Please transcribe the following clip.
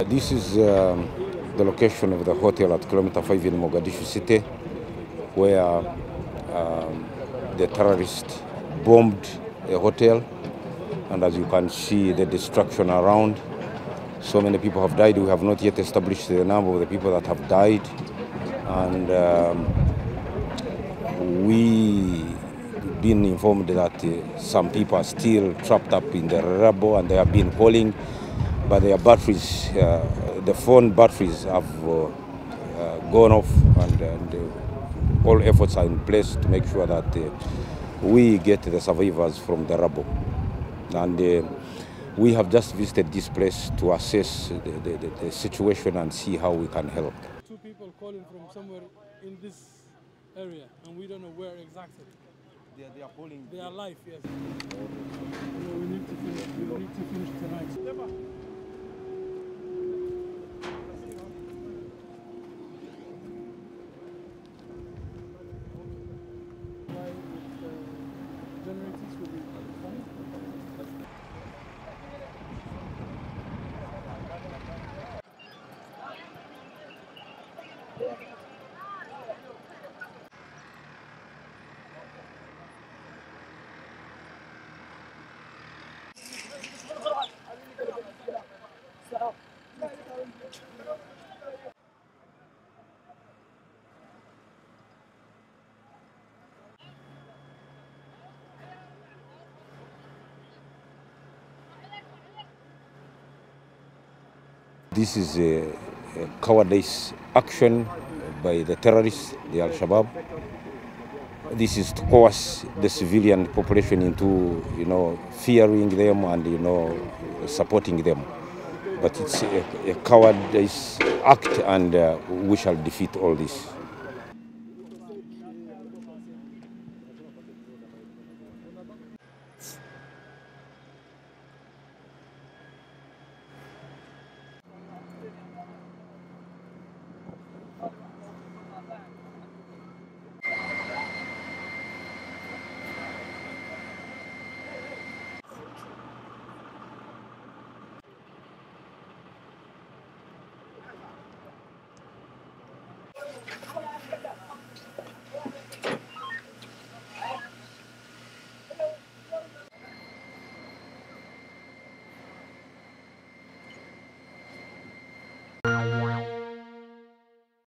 This is the location of the hotel at Kilometer 5 in Mogadishu City, where the terrorists bombed a hotel. And as you can see, the destruction around. So many people have died. We have not yet established the number of the people that have died. And we been informed that some people are still trapped up in the rubble, and they have been calling, but their batteries, the phone batteries have gone off, and all efforts are in place to make sure that we get the survivors from the rubble. And we have just visited this place to assess the situation and see how we can help. Two people calling from somewhere in this area, and we don't know where exactly. They are calling. They are alive, yes. We need to finish tonight. Generators will be fine. This is a cowardice action by the terrorists, the Al-Shabaab. This is to coerce the civilian population into, fearing them and, supporting them. But it's a cowardice act, and we shall defeat all this.